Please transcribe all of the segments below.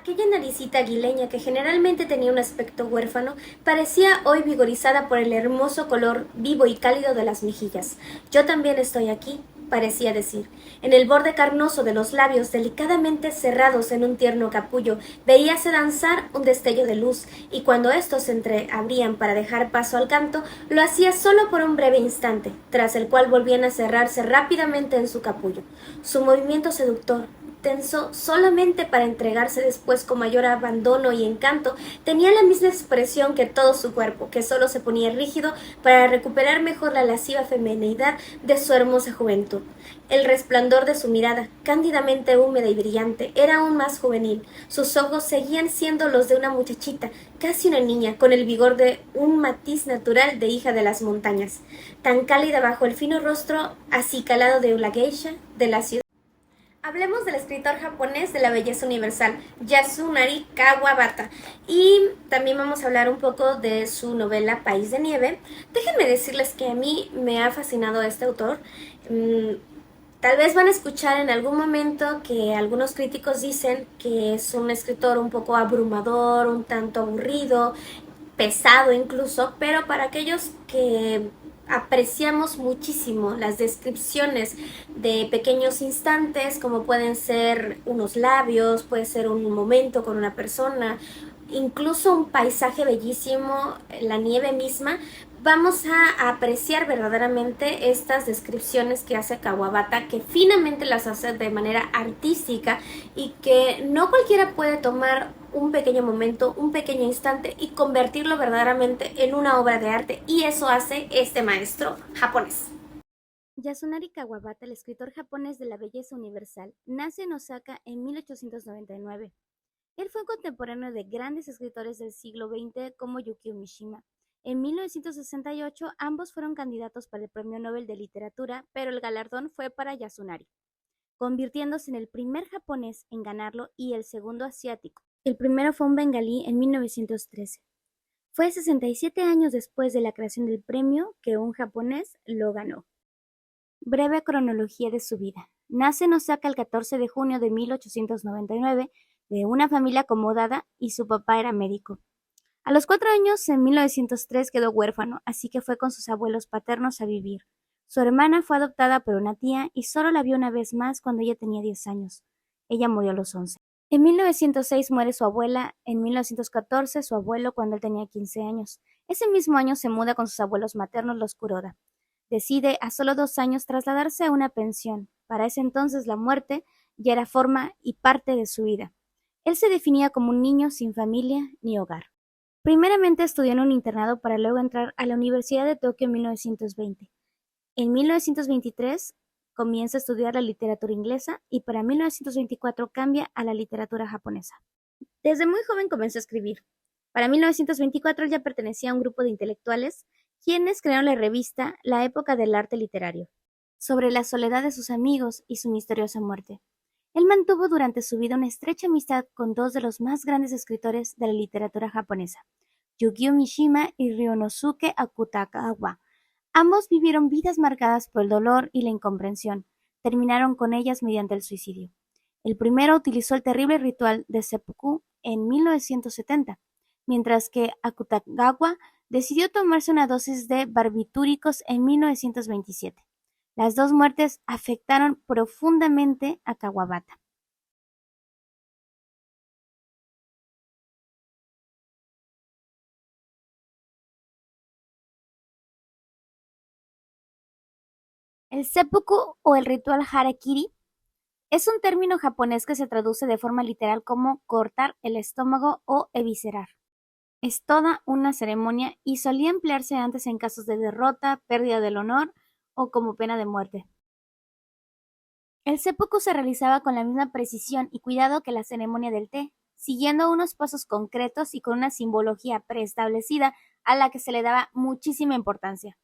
Aquella naricita aguileña que generalmente tenía un aspecto huérfano parecía hoy vigorizada por el hermoso color vivo y cálido de las mejillas. Yo también estoy aquí, parecía decir. En el borde carnoso de los labios, delicadamente cerrados en un tierno capullo, veíase danzar un destello de luz, y cuando estos se entreabrían para dejar paso al canto, lo hacía solo por un breve instante, tras el cual volvían a cerrarse rápidamente en su capullo. Su movimiento seductor, tenso solamente para entregarse después con mayor abandono y encanto, tenía la misma expresión que todo su cuerpo, que solo se ponía rígido para recuperar mejor la lasciva feminidad de su hermosa juventud. El resplandor de su mirada, cándidamente húmeda y brillante, era aún más juvenil. Sus ojos seguían siendo los de una muchachita, casi una niña, con el vigor de un matiz natural de hija de las montañas, tan cálida bajo el fino rostro acicalado de la geisha de la ciudad. Hablemos del escritor japonés de la belleza universal, Yasunari Kawabata. Y también vamos a hablar un poco de su novela País de Nieve. Déjenme decirles que a mí me ha fascinado este autor. Tal vez van a escuchar en algún momento que algunos críticos dicen que es un escritor un poco abrumador, un tanto aburrido, pesado incluso, pero para aquellos que apreciamos muchísimo las descripciones de pequeños instantes, como pueden ser unos labios, puede ser un momento con una persona, incluso un paisaje bellísimo, la nieve misma, vamos a apreciar verdaderamente estas descripciones que hace Kawabata, que finamente las hace de manera artística y que no cualquiera puede tomar un pequeño momento, un pequeño instante y convertirlo verdaderamente en una obra de arte, y eso hace este maestro japonés. Yasunari Kawabata, el escritor japonés de la belleza universal, nace en Osaka en 1899. Él fue contemporáneo de grandes escritores del siglo XX como Yukio Mishima. En 1968 ambos fueron candidatos para el Premio Nobel de Literatura, pero el galardón fue para Yasunari, convirtiéndose en el primer japonés en ganarlo y el segundo asiático. El primero fue un bengalí en 1913. Fue 67 años después de la creación del premio que un japonés lo ganó. Breve cronología de su vida. Nace en Osaka el 14 de junio de 1899 de una familia acomodada, y su papá era médico. A los 4 años, en 1903, quedó huérfano, así que fue con sus abuelos paternos a vivir. Su hermana fue adoptada por una tía y solo la vio una vez más cuando ella tenía 10 años. Ella murió a los 11. En 1906 muere su abuela, en 1914 su abuelo cuando él tenía 15 años. Ese mismo año se muda con sus abuelos maternos, los Kuroda. Decide a solo 2 años trasladarse a una pensión. Para ese entonces la muerte ya era forma y parte de su vida. Él se definía como un niño sin familia ni hogar. Primeramente estudió en un internado para luego entrar a la Universidad de Tokio en 1920. En 1923 comienza a estudiar la literatura inglesa y para 1924 cambia a la literatura japonesa. Desde muy joven comenzó a escribir. Para 1924 él ya pertenecía a un grupo de intelectuales quienes crearon la revista La Época del Arte Literario, sobre la soledad de sus amigos y su misteriosa muerte. Él mantuvo durante su vida una estrecha amistad con dos de los más grandes escritores de la literatura japonesa, Yukio Mishima y Ryonosuke Akutagawa. Ambos vivieron vidas marcadas por el dolor y la incomprensión. Terminaron con ellas mediante el suicidio. El primero utilizó el terrible ritual de seppuku en 1970, mientras que Akutagawa decidió tomarse una dosis de barbitúricos en 1927. Las dos muertes afectaron profundamente a Kawabata. El seppuku o el ritual harakiri es un término japonés que se traduce de forma literal como cortar el estómago o eviscerar. Es toda una ceremonia y solía emplearse antes en casos de derrota, pérdida del honor o como pena de muerte. El seppuku se realizaba con la misma precisión y cuidado que la ceremonia del té, siguiendo unos pasos concretos y con una simbología preestablecida a la que se le daba muchísima importancia.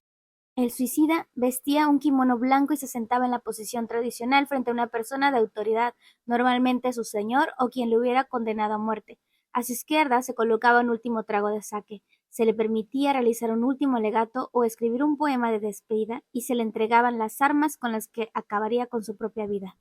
El suicida vestía un kimono blanco y se sentaba en la posición tradicional frente a una persona de autoridad, normalmente su señor o quien le hubiera condenado a muerte. A su izquierda se colocaba un último trago de sake, se le permitía realizar un último legato o escribir un poema de despedida y se le entregaban las armas con las que acabaría con su propia vida.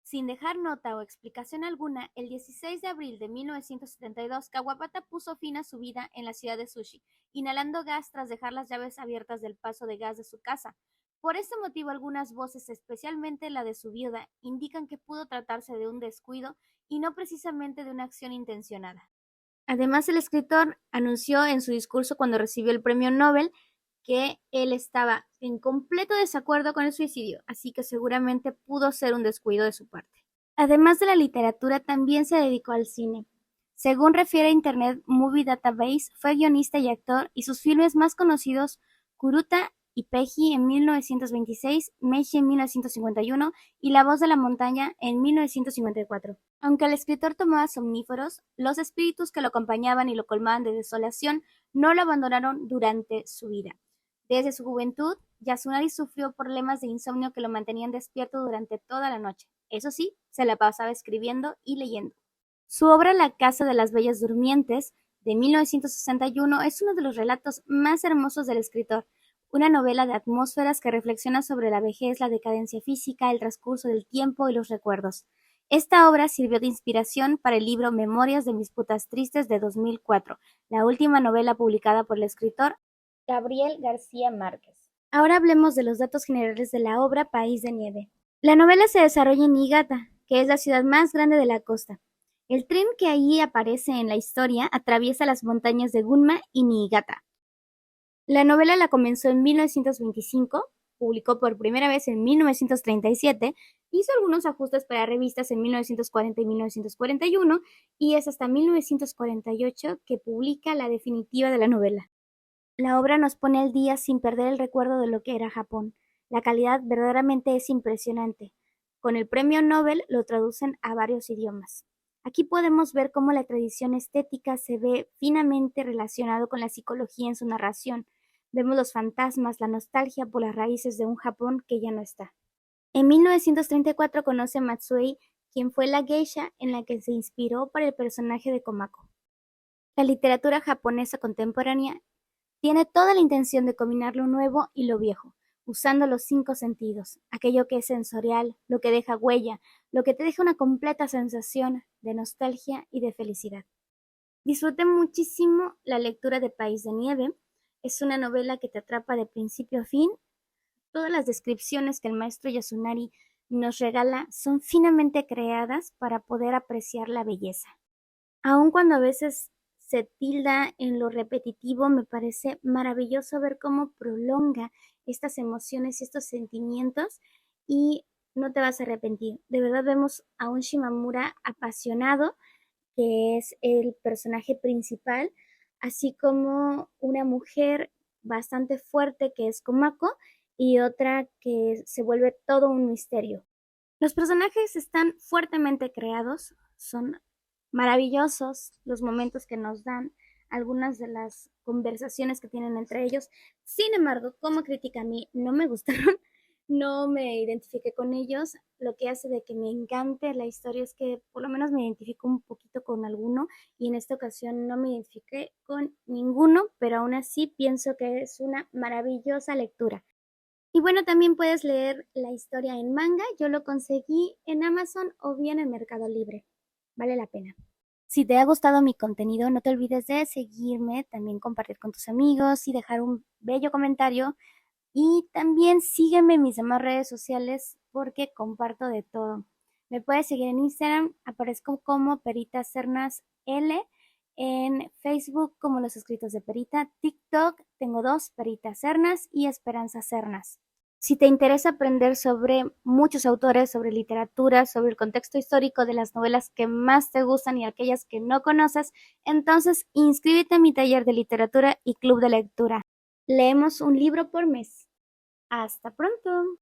Sin dejar nota o explicación alguna, el 16 de abril de 1972, Kawabata puso fin a su vida en la ciudad de Sushi, inhalando gas tras dejar las llaves abiertas del paso de gas de su casa. Por este motivo, algunas voces, especialmente la de su viuda, indican que pudo tratarse de un descuido y no precisamente de una acción intencionada. Además, el escritor anunció en su discurso cuando recibió el premio Nobel que él estaba en completo desacuerdo con el suicidio, así que seguramente pudo ser un descuido de su parte. Además de la literatura, también se dedicó al cine. Según refiere Internet Movie Database, fue guionista y actor, y sus filmes más conocidos, Kuruta y Peji en 1926, Meiji en 1951 y La voz de la montaña en 1954. Aunque el escritor tomaba somníferos, los espíritus que lo acompañaban y lo colmaban de desolación no lo abandonaron durante su vida. Desde su juventud, Yasunari sufrió problemas de insomnio que lo mantenían despierto durante toda la noche. Eso sí, se la pasaba escribiendo y leyendo. Su obra La casa de las bellas durmientes, de 1961, es uno de los relatos más hermosos del escritor, una novela de atmósferas que reflexiona sobre la vejez, la decadencia física, el transcurso del tiempo y los recuerdos. Esta obra sirvió de inspiración para el libro Memorias de mis putas tristes de 2004, la última novela publicada por el escritor Gabriel García Márquez. Ahora hablemos de los datos generales de la obra País de Nieve. La novela se desarrolla en Niigata, que es la ciudad más grande de la costa. El tren que ahí aparece en la historia atraviesa las montañas de Gunma y Niigata. La novela la comenzó en 1925, publicó por primera vez en 1937, hizo algunos ajustes para revistas en 1940 y 1941, y es hasta 1948 que publica la definitiva de la novela. La obra nos pone al día sin perder el recuerdo de lo que era Japón. La calidad verdaderamente es impresionante. Con el premio Nobel lo traducen a varios idiomas. Aquí podemos ver cómo la tradición estética se ve finamente relacionado con la psicología en su narración. Vemos los fantasmas, la nostalgia por las raíces de un Japón que ya no está. En 1934 conoce a Matsui, quien fue la geisha en la que se inspiró para el personaje de Komako. La literatura japonesa contemporánea tiene toda la intención de combinar lo nuevo y lo viejo, usando los 5 sentidos, aquello que es sensorial, lo que deja huella, lo que te deja una completa sensación de nostalgia y de felicidad. Disfruté muchísimo la lectura de País de Nieve. Es una novela que te atrapa de principio a fin. Todas las descripciones que el maestro Yasunari nos regala son finamente creadas para poder apreciar la belleza. Aun cuando a veces se tilda en lo repetitivo, me parece maravilloso ver cómo prolonga estas emociones y estos sentimientos, y no te vas a arrepentir. De verdad vemos a un Shimamura apasionado, que es el personaje principal, así como una mujer bastante fuerte que es Komako y otra que se vuelve todo un misterio. Los personajes están fuertemente creados, son maravillosos los momentos que nos dan, algunas de las conversaciones que tienen entre ellos. Sin embargo, como crítica a mí no me gustaron, no me identifiqué con ellos. Lo que hace de que me encante la historia es que por lo menos me identifico un poquito con alguno, y en esta ocasión no me identifiqué con ninguno, pero aún así pienso que es una maravillosa lectura. Y bueno, también puedes leer la historia en manga. Yo lo conseguí en Amazon o bien en Mercado Libre. Vale la pena. Si te ha gustado mi contenido, no te olvides de seguirme, también compartir con tus amigos y dejar un bello comentario. Y también sígueme en mis demás redes sociales porque comparto de todo. Me puedes seguir en Instagram, aparezco como Perita Cernas L, en Facebook como Los Escritos de Perita, TikTok tengo 2, Perita Cernas y Esperanza Cernas. Si te interesa aprender sobre muchos autores, sobre literatura, sobre el contexto histórico de las novelas que más te gustan y aquellas que no conoces, entonces inscríbete a mi taller de literatura y club de lectura. Leemos un libro por mes. Hasta pronto.